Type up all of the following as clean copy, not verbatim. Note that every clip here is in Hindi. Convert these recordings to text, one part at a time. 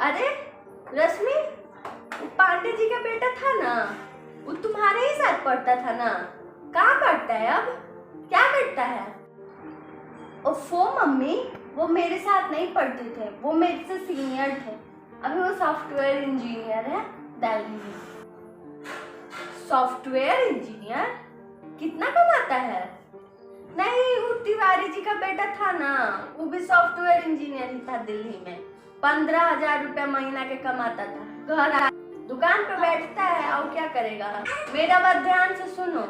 अरे रश्मि, वो पांडे जी का बेटा था ना, वो तुम्हारे ही साथ पढ़ता था ना, कहाँ पढ़ता है अब, क्या करता है? ओफो मम्मी, वो मेरे साथ नहीं पढ़ते थे, वो मेरे से सीनियर थे। अभी वो सॉफ्टवेयर इंजीनियर है दिल्ली में। Software engineer? कितना कमाता है? नहीं, वो तिवारी जी का बेटा था ना, वो भी सॉफ्टवेयर इंजीनियर ही था दिल्ली में। 15,000 रुपया महीना के कमाता था। घर दुकान पर बैठता है और क्या करेगा। मेरा बात ध्यान से सुनो,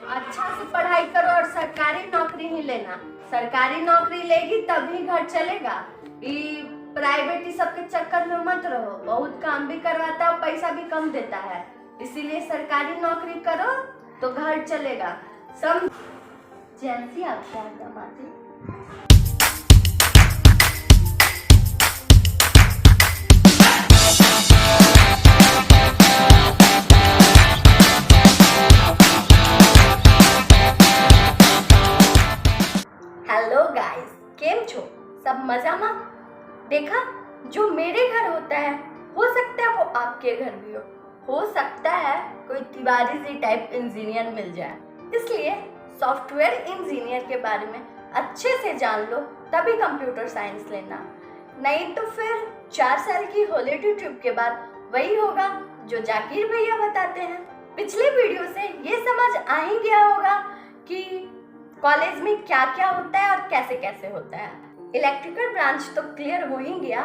अच्छा से पढ़ाई करो और सरकारी नौकरी ही लेना। सरकारी नौकरी लेगी तभी घर चलेगा। ये प्राइवेट ही सबके चक्कर में मत रहो, बहुत काम भी करवाता है और पैसा भी कम देता है। इसीलिए सरकारी नौकरी करो तो घर चलेगा। सब जैसी आप क्या दमाते। हेलो गाइस, केम छो? सब मजा में? देखा, जो मेरे घर होता है हो सकता है वो आपके घर भी हो सकता है कोई तिवारी जी टाइप इंजीनियर मिल जाए। इसलिए सॉफ्टवेयर इंजीनियर के बारे में अच्छे से जान लो तभी कंप्यूटर साइंस लेना, नहीं तो फिर 4 साल की हॉलीडे ट्रिप के बाद वही होगा जो जाकिर भैया बताते हैं। पिछले वीडियो से ये समझ आ ही गया होगा कि कॉलेज में क्या क्या होता है और कैसे कैसे होता है। इलेक्ट्रिकल ब्रांच तो क्लियर हो ही गया।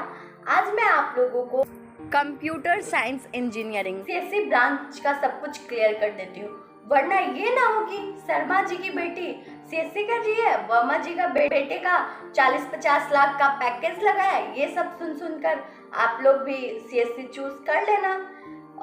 आज मैं आप लोगों को computer science engineering CSC branch का सब कुछ क्लियर कर देती हूँ, वरना ये ना हो कि शर्मा जी की बेटी सीएससी कर रही है, वर्मा जी का बेटे का 40-50 लाख का पैकेज लगा है। ये सब सुनकर आप लोग भी सीएससी चूज कर लेना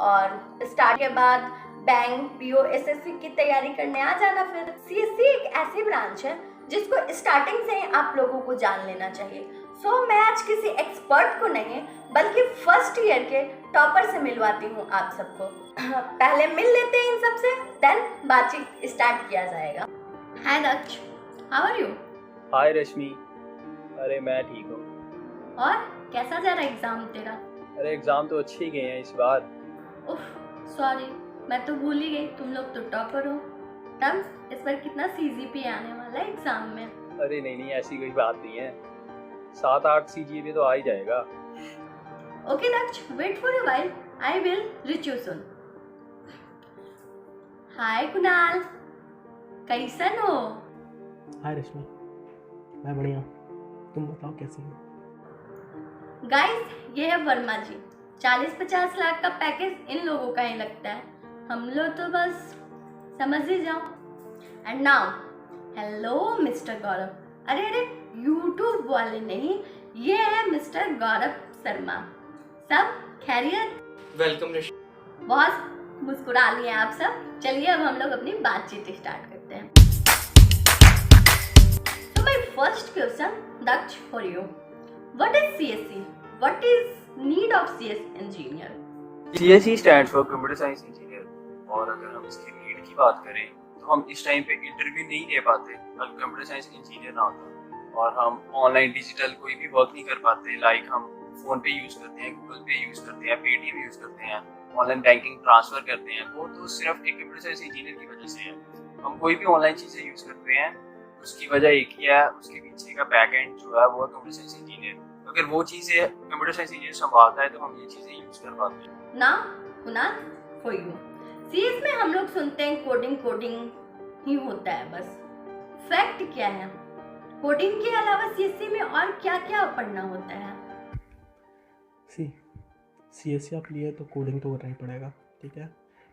और स्टार्ट के बाद बैंक, पीओ, एसएससी की तैयारी करने आ जाना। फिर सीएससी एक ऐसी ब्रांच है जिसको स्टार्टिंग से ही आप लोगों को जान लेना चाहिए। मैं आज किसी एक्सपर्ट को नहीं बल्कि फर्स्ट ईयर के टॉपर से मिलवाती हूँ आप सबको। पहले मिल लेते हैं इन सबसे, देन बातचीत स्टार्ट किया जाएगा। हाय दक्ष, हाउ आर यू? हाय रश्मि, अरे मैं ठीक हूँ। और कैसा जा रहा एग्जाम तेरा? अरे एग्जाम तो अच्छे ही गए हैं इस बार। उफ, सॉरी, मैं तो भूल ही गई, तुम लोग तो टॉपर हो। तब इस बार कितना सीजीपीए आने वाला है एग्जाम में? अरे नहीं, ऐसी कोई बात नहीं है, 7-8 सीजीपीए तो आ ही जाएगा। Okay Daksh, wait for a while, I will reach you soon. Hi Kunal, कैसन हो? हाय रश्मि, मैं बढ़िया, तुम बताओ कैसी हो? गाइस, ये है वर्मा जी। 40-50 लाख का पैकेज इन लोगों का ही लगता है, हम लोग तो बस समझ ही जाओ। एंड नाउ हेलो मिस्टर गौरव। अरे यूट्यूब वाले नहीं, ये है मिस्टर गौरव शर्मा। सब खैरियत? वेलकम रश्मि। बहुत मुस्कुरा लिए आप सब। चलिए अब हम लोग अपनी बातचीत स्टार्ट करते हैं। तो my first question Daksh for you, what is CSC? What is need of CS engineer? CSE stand for computer science engineer. और अगर हम इसकी नीड की बात करें तो हम इस टाइम पे इंटरव्यू नहीं दे पाते अगर कंप्यूटर साइंस इंजीनियर ना होता, और हम ऑनलाइन डिजिटल कोई भी वर्क नहीं कर पाते। लाइक हम फोन पे यूज करते हैं, गूगल पे यूज करते हैं, पेटीएम यूज करते हैं, ऑनलाइन बैंकिंग ट्रांसफर करते हैं, वो तो सिर्फ एक कंप्यूटर साइंस इंजीनियर की वजह से है। हम कोई भी ऑनलाइन चीजें यूज करते हैं उसकी वजह एक ही है, उसके पीछे का बैक एंड जो है वो कंप्यूटर साइंस इंजीनियर। अगर वो चीजें कंप्यूटर साइंस इंजीनियर संभालता है तो हम ये चीजें यूज कर पाते हैं। ना कुणाल, फॉर यू, सीएस में हम लोग सुनते हैं कोडिंग ही होता है बस। फैक्ट क्या है? कोडिंग के अलावा सीएससी में और क्या क्या पढ़ना होता है? सीएससी आप लिए तो कोडिंग तो करना ही पड़ेगा, ठीक है,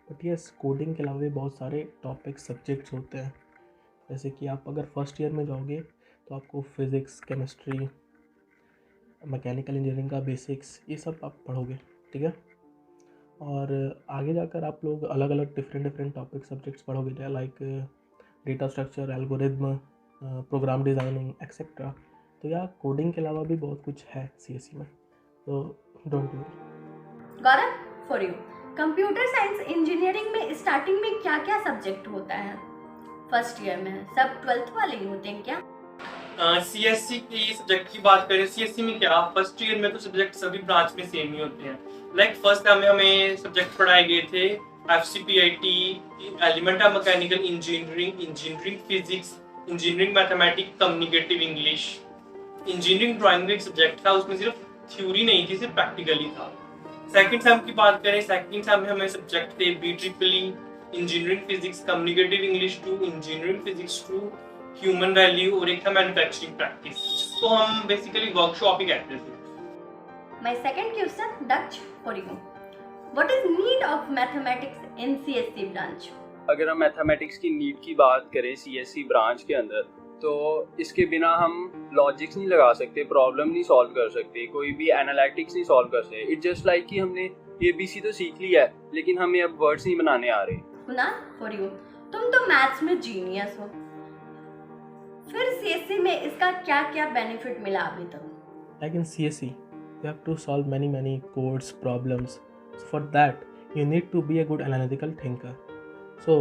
बट यस कोडिंग के अलावा भी बहुत सारे टॉपिक सब्जेक्ट्स होते हैं। जैसे कि आप अगर फर्स्ट ईयर में जाओगे तो आपको फिज़िक्स, केमिस्ट्री, मैकेनिकल इंजीनियरिंग का बेसिक्स, ये सब आप पढ़ोगे, ठीक है। और आगे जाकर आप लोग अलग अलग डिफरेंट टॉपिक सब्जेक्ट्स पढ़ोगे, like data structure, algorithm, program designing etcetera. तो यार कोडिंग के अलावा भी बहुत कुछ है सीएससी में, तो don't worry. Gaurav, for you, computer science engineering में स्टार्टिंग में क्या क्या सब्जेक्ट होता है? फर्स्ट ईयर में सब 12th वाले ही होते हैं क्या? CSC की सब्जेक्ट की बात करें, CSC में क्या फर्स्ट ईयर में तो सब्जेक्ट सभी ब्रांच में सेम ही होते हैं। लाइक फर्स्ट हमें सब्जेक्ट पढ़ाए गए थे FCPIT, element of mechanical engineering, engineering physics, engineering mathematics, communicative English. Engineering drawing का एक सब्जेक्ट था, उसमें सिर्फ थ्योरी नहीं थी, सिर्फ प्रैक्टिकल ही था। सेकंड सेम की बात करें, सेकंड सेम में हमें सब्जेक्ट थे BEEE, engineering physics, communicative English 2, engineering physics 2, human value और एक था मैन्युफैक्चरिंग प्रैक्टिस, जिसको हम बेसिकली वर्कशॉप ही कहते थे। My second question, Daksh, for you. What is need of mathematics in CSC branch? अगर हम मैथमेटिक्स की नीड की बात करें CSC ब्रांच के अंदर, तो इसके बिना हम लॉजिक्स नहीं लगा सकते, प्रॉब्लम नहीं सॉल्व कर सकते, कोई भी एनालिटिक्स नहीं सॉल्व कर सकते। इट्स जस्ट लाइक कि हमने ABC तो सीख लिया है, लेकिन हमें अब वर्ड्स नहीं बनाने आ रहे। Kunal, for you. तुम तो मैथ्स में जीनियस हो, फिर CSC में इसका क्या क्या बेनिफिट मिला अभी तक? Like in CSC, you have to solve many codes, problems. So for that, you need to be a good analytical thinker. So,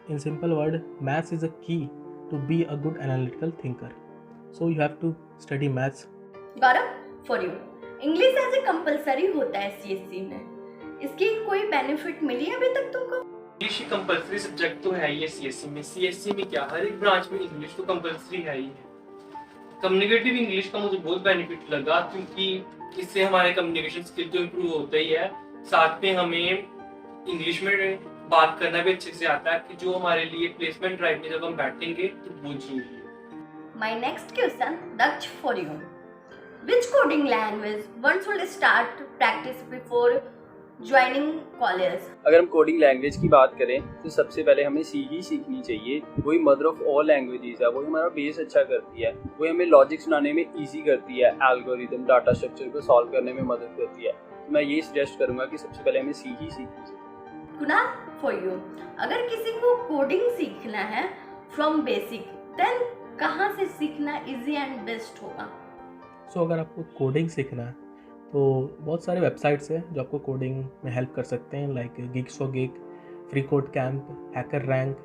in simple word, maths is a key to be a good analytical thinker. So you have to study maths. Gaurav, for you. English as a compulsory होता है CSC में, इसकी कोई बेनिफिट मिली अभी तक तुमको? इंग्लिश कंपलसरी सब्जेक्ट तो है ही है CSC में क्या हर एक ब्रांच में इंग्लिश तो कंपलसरी है ही है। कम्युनिकेटिव इंग्लिश का मुझे बहुत बेनिफिट लगा, क्योंकि इससे हमारे कम्युनिकेशन स्किल तो इम्प्रूव होता ही है, साथ में हमें इंग्लिश में बात करना भी अच्छे से आता है, कि जो हमारे लिए प्लेसमेंट ड्राइव में जब हम बैठेंगे तो बहुत जरूरी है। My next question, Daksh, for you. Which coding language one should start to practice before joining college? अगर हम कोडिंग लैंग्वेज की बात करें तो सबसे पहले हमें सी ही सीखनी चाहिए। वही मदर ऑफ ऑल लैंग्वेजेस है, वही हमारा बेस अच्छा करती है, वही हमें लॉजिक्स बनाने में इजी करती है, एल्गोरिदम डाटा स्ट्रक्चर को सॉल्व करने में मदद करती है। तो मैं ये सजेस्ट करूंगा कि सबसे पहले हमें सी ही सीखनी चाहिए। Kunal, for you. अगर किसी को कोडिंग सीखना है फ्रॉम बेसिक, देन कहाँ से सीखना इजी एंड बेस्ट होगा? सो अगर आपको कोडिंग सीखना है तो बहुत सारे वेबसाइट्स हैं जो आपको कोडिंग में हेल्प कर सकते हैं, like gigs for gig, free code camp, HackerRank.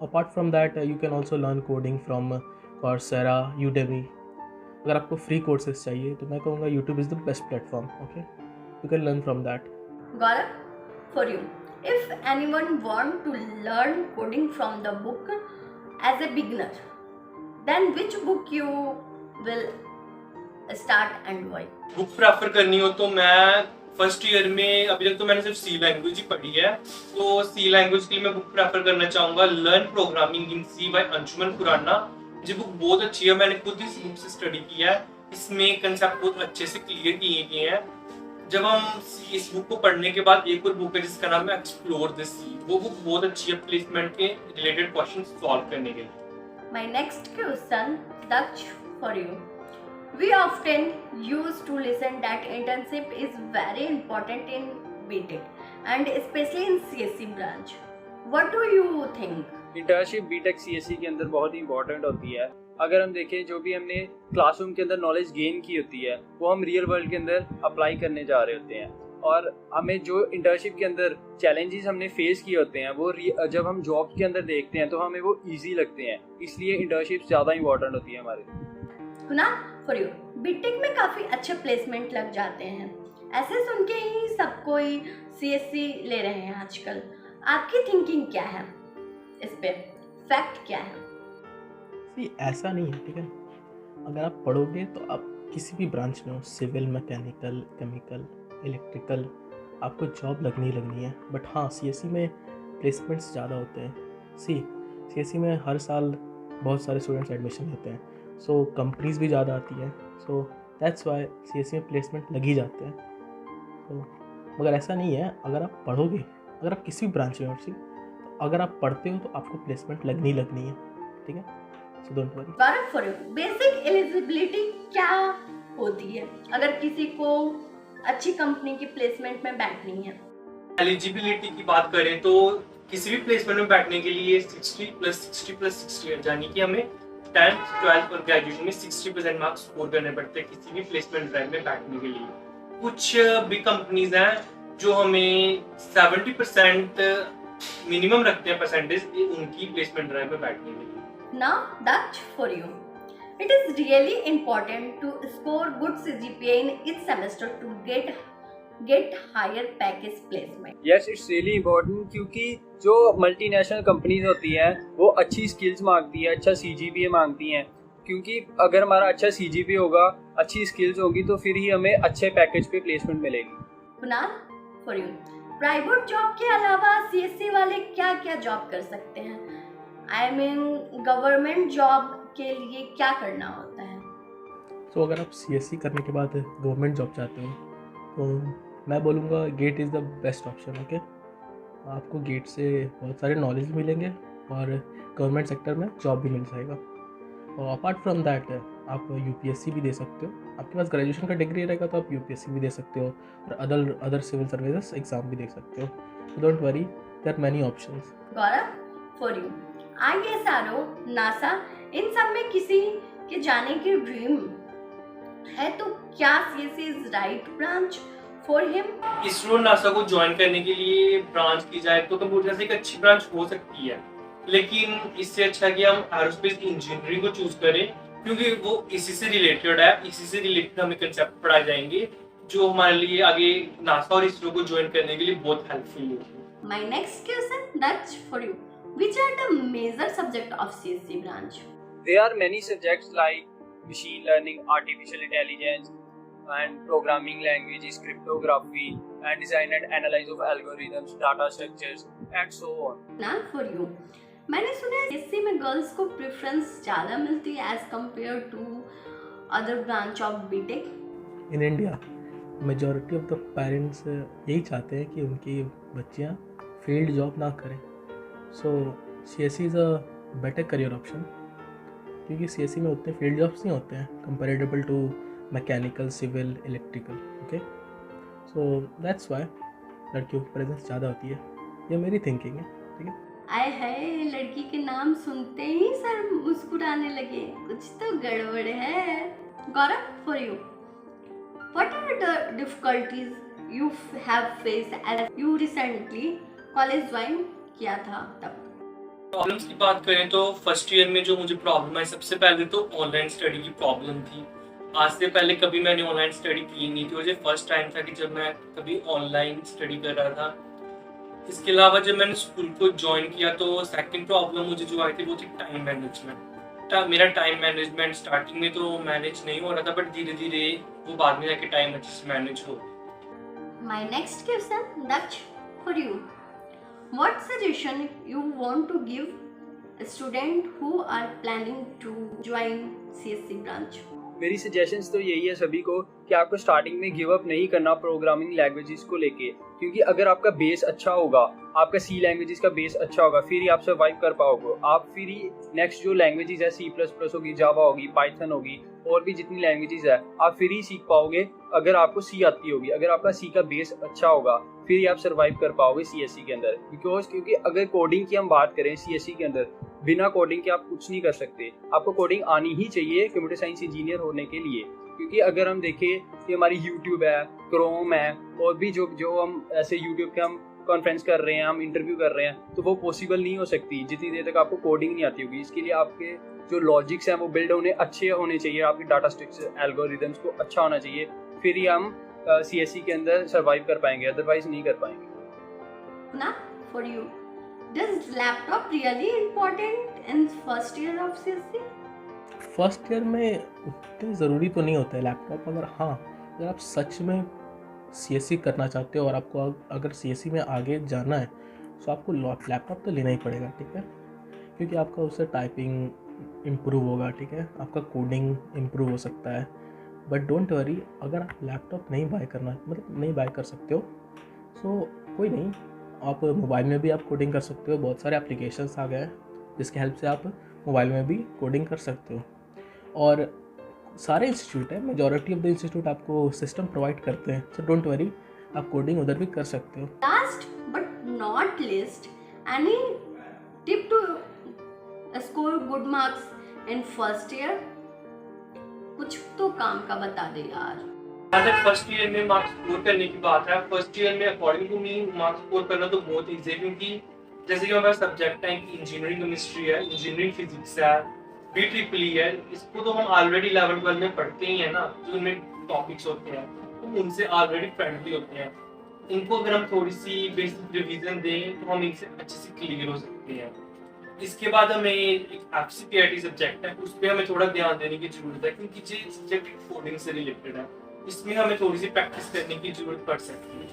Apart from that you can also learn coding from Coursera, Udemy. अगर आपको फ्री कोर्सेज चाहिए तो मैं कहूँगा YouTube is the best platform. Okay, you can learn from that. Gaurav, for you. If anyone want to learn coding from the book as a beginner, then which book you will start and why? Book prefer करनी हो तो मैं फर्स्ट ईयर में, अभी तक तो मैंने सिर्फ C लैंग्वेज ही पढ़ी है, तो C लैंग्वेज के लिए मैं बुक प्रेफर करना चाहूँगा learn programming in C by Anshuman Khurana. ये बुक बहुत अच्छी है, मैंने खुद इस बुक से स्टडी किया है, इसमें कंसेप्ट बहुत अच्छे से क्लियर किए गए हैं। जब हम इस बुक को पढ़ने के बाद एक और बुक है जिसका नाम है एक्सप्लोर द सी, वो बुक बहुत अच्छी है प्लेसमेंट के रिलेटेड क्वेश्चन सॉल्व करने के लिए। My next question, Daksh, for you. We often used to listen that internship is very important in BTech and especially in CSC branch. What do you think? Internship BTech CSC के अंदर बहुत ही इंपॉर्टेंट होती है। अगर हम देखें जो भी हमने क्लासरूम के अंदर नॉलेज गेन की होती है वो हम रियल वर्ल्ड के अंदर अप्लाई करने जा रहे होते हैं, और हमें जो इंटर्नशिप के अंदर चैलेंजेस हमने फेस किए होते हैं वो जब हम जॉब के अंदर देखते हैं तो हमें वो इजी लगते हैं, इसलिए इंटर्नशिप ज़्यादा इंपॉर्टेंट होती है हमारे लिए। Kunal, for you. BTech में काफ़ी अच्छे प्लेसमेंट लग जाते हैं, ऐसे सुन के ही सब कोई CSC ले रहे हैं आजकल। आपकी थिंकिंग क्या है इस पे, फैक्ट क्या है? ऐसा नहीं है, ठीक है। अगर आप पढ़ोगे तो आप किसी भी ब्रांच में हो, सिविल, मैकेनिकल, केमिकल, इलेक्ट्रिकल, आपको जॉब लगनी है। बट हाँ, CSC में प्लेसमेंट्स ज़्यादा होते हैं। CSC में हर साल बहुत सारे स्टूडेंट्स एडमिशन लेते हैं, सो कंपनीज भी ज़्यादा आती हैं, सो दैट्स वाई CSC में प्लेसमेंट लग ही जाते हैं। तो मगर ऐसा नहीं है, अगर आप पढ़ोगे, अगर आप किसी भी ब्रांच में हो, तो अगर आप पढ़ते हो तो आपको प्लेसमेंट लगनी है, ठीक है। सो don't worry. Gaurav, for you. Basic eligibility क्या होती है अगर किसी को अच्छी कंपनी की प्लेसमेंट में बैठनी है? एलिजिबिलिटी की बात करें तो किसी भी प्लेसमेंट में बैठने के लिए 60+60+60 है, यानी कि हमें 10th 12th और ग्रेजुएशन में 60% मार्क्स स्कोर करने पड़ते हैं किसी भी प्लेसमेंट ड्राइव में बैठने के लिए। कुछ बिग कंपनीज हैं जो हमें 70% मिनिमम रखते हैं परसेंटेज उनकी प्लेसमेंट ड्राइव में बैठने के लिए। Now, Daksh, for you. It is really important to score good CGPA in each semester to get higher package placement. Yes it's really important, क्योंकि जो मल्टीनेशनल कंपनीज होती हैं वो अच्छी स्किल्स मांगती है, अच्छा CGPA मांगती हैं, क्योंकि अगर हमारा अच्छा CGPA होगा, अच्छी स्किल्स होगी, तो फिर ही हमें अच्छे पैकेज पे प्लेसमेंट मिलेगी। Kunal, for you, private job के अलावा CSC वाले क्या क्या जॉब कर सकते हैं? आई मीन गवर्नमेंट जॉब के लिए क्या करना होता है? तो अगर आप CSC करने के बाद गवर्नमेंट जॉब चाहते हो तो मैं बोलूँगा GATE is the best option. Okay, आपको गेट से बहुत सारे नॉलेज मिलेंगे और गवर्नमेंट सेक्टर में जॉब भी मिल जाएगा। और अपार्ट फ्रॉम दैट आप UPSC भी दे सकते हो। आपके पास ग्रेजुएशन का डिग्री रहेगा तो आप UPSC भी दे सकते हो और अदर सिविल सर्विसेज एग्ज़ाम भी दे सकते हो। So don't worry, there are many options. Gaurav, for you, ISRO, NASA, इन सब में किसी के जाने की ड्रीम है तो क्या CSC is right branch for him? ISRO NASA को ज्वाइन करने के लिए ब्रांच की जाए तो कंप्यूटर साइंस एक अच्छी ब्रांच हो सकती है, लेकिन इससे अच्छा कि हम एरोस्पेस इंजीनियरिंग को चूज करें, क्योंकि वो इसी से रिलेटेड है। इसी से रिलेटेड हमें कंसेप्ट पढ़ाए जाएंगे जो हमारे लिए आगे नासा और इसरो को ज्वाइन करने के लिए बहुत हेल्पफुल होगी। My next question, that's for you, which are the major subject of CSC branch? There are many subjects like machine learning, artificial intelligence, and programming languages, cryptography, and design and analyze of algorithms, data structures, and so on. नाल, फॉर यू, मैंने सुना है CSC में गर्ल्स को प्रेफरेंस ज़्यादा मिलती है as compare to other branch of BTech. In India majority of the parents यही चाहते हैं कि उनकी बच्चियां फील्ड जॉब ना करें। So CSC is a better career option, क्योंकि CSC में उतने फील्ड जॉब्स नहीं होते हैं comparable to mechanical, civil, electrical. Okay, so that's why लड़कियों की प्रेजेंस ज़्यादा होती है। ये मेरी थिंकिंग है, ठीक है। आए है, लड़की के नाम सुनते ही सर मुस्कुराने लगे, कुछ तो गड़बड़ है। Gaurav, for you, what are the difficulties you have faced as you recently college join किया था तब? प्रॉब्लम्स की बात करें तो फर्स्ट ईयर में जो मुझे प्रॉब्लम आई, सबसे पहले तो ऑनलाइन स्टडी की प्रॉब्लम थी। आज से पहले कभी मैंने ऑनलाइन स्टडी की नहीं थी और ये फर्स्ट टाइम था कि जब मैं कभी ऑनलाइन स्टडी कर रहा था। इसके अलावा जब मैंने स्कूल को ज्वाइन किया तो सेकंड प्रॉब्लम मुझे जो आई थी वो थी टाइम मैनेजमेंट। मेरा टाइम मैनेजमेंट स्टार्टिंग में तो मैनेज नहीं हो रहा था, बट धीरे धीरे वो बाद में जाके टाइम अच्छे से मैनेज हो। My next question, that's for you, what suggestion you want to give a student who are planning to join CSC branch? मेरी सजेशंस तो यही है सभी को कि आपको स्टार्टिंग में गिव अप नहीं करना प्रोग्रामिंग लैंग्वेजेस को लेके, क्योंकि अगर आपका बेस अच्छा होगा, आपका C लैंग्वेजेस का बेस अच्छा होगा, फिर ही आप सर्वाइव कर पाओगे। आप फिर ही नेक्स्ट जो लैंग्वेजेस है C++ होगी, जावा होगी, पाइथन होगी, और भी जितनी लैंग्वेजेस है आप फिर ही सीख पाओगे अगर आपको C आती होगी। अगर आपका C का बेस अच्छा होगा फिर ही आप सर्वाइव कर पाओगे CSC के अंदर। क्योंकि अगर कोडिंग की हम बात करें CSC के अंदर, बिना कोडिंग के आप कुछ नहीं कर सकते। आपको कोडिंग आनी ही चाहिए कंप्यूटर साइंस इंजीनियर होने के लिए, क्योंकि अगर हम देखें कि हमारी यूट्यूब है, क्रोम है, और भी जो हम ऐसे यूट्यूब के हम कॉन्फ्रेंस कर रहे हैं, हम इंटरव्यू कर रहे हैं, तो वो पॉसिबल नहीं हो सकती जितनी देर तक आपको कोडिंग नहीं आती होगी। इसके लिए आपके जो लॉजिक्स हैं वो बिल्ड होने अच्छे होने चाहिए, आपके डाटा स्ट्रक्चर एल्गोरिदम्स को अच्छा होना चाहिए, फिर ही हम CSC के अंदर सर्वाइव कर पाएंगे, अदरवाइज नहीं कर पाएंगे। ना, for you, does laptop really important in first year of CSC? First year में उतनी ज़रूरी तो नहीं होता है लैपटॉप, मगर हाँ अगर आप सच में CSC करना चाहते हो और आपको अगर CSC में आगे जाना है तो आपको लैपटॉप तो लेना ही पड़ेगा, ठीक है, क्योंकि आपका उससे टाइपिंग इम्प्रूव होगा, ठीक है, आपका कोडिंग इम्प्रूव हो सकता है। बट डोंट वरी, अगर आप लैपटॉप नहीं बाय कर सकते हो सो कोई नहीं, आप मोबाइल में भी आप कोडिंग कर सकते हो। बहुत सारे एप्लीकेशंस आ गए हैं जिसके हेल्प से आप मोबाइल में भी कोडिंग कर सकते हो, और सारे इंस्टीट्यूट है, मेजॉरिटी ऑफ द इंस्टीट्यूट आपको सिस्टम प्रोवाइड करते हैं। सो डोंट वरी, आप कोडिंग उधर भी कर सकते हो। Last but not least, any tip to score good marks in first year? कुछ तो काम का बता दे यार। अगर फर्स्ट ईयर में मार्क्स स्कोर करने की बात है, फर्स्ट ईयर में according to me marks score करना तो बहुत ईजी है, क्योंकि जैसे कि हमारा सब्जेक्ट है इंजीनियरिंग केमिस्ट्री है, इंजीनियरिंग फिजिक्स है, BEEE है, इसको तो हम ऑलरेडी 11-12 में पढ़ते ही है ना, जो इनमें टॉपिक्स होते हैं तो उनसे ऑलरेडी फ्रेंडली होते हैं। इनको अगर हम थोड़ी सी बेसिक रिवीजन दें तो हम इनसे अच्छे से क्लियर हो सकते हैं। इसके बाद हमें एक FCPIT सब्जेक्ट है, उस पर हमें थोड़ा ध्यान देने की जरूरत है, क्योंकि ये सब्जेक्ट कोडिंग से रिलेटेड है, इसमें हमें थोड़ी सी प्रैक्टिस करने की जरूरत पड़ सकती है।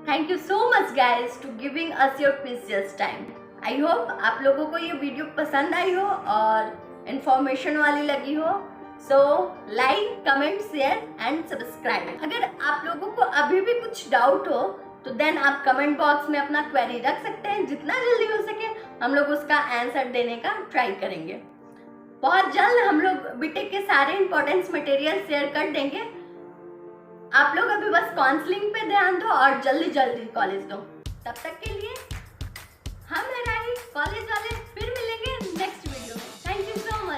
Thank you so much guys to giving us your precious time. I hope आप लोगों को ये वीडियो पसंद आई हो और इन्फॉर्मेशन वाली लगी हो। So like, comment, share and subscribe. अगर आप लोगों को अभी भी कुछ डाउट हो तो देन आप कमेंट बॉक्स में अपना क्वेरी रख सकते हैं। जितना जल्दी हो सके हम लोग उसका आंसर देने का ट्राई करेंगे। बहुत जल्द हम लोग बीटेक के सारे इंपॉर्टेंस मटेरियल शेयर कर देंगे। आप लोग अभी बस काउंसलिंग पे ध्यान दो और जल्दी जल्दी कॉलेज दो। तब तक के लिए हम है राही, कॉलेज वाले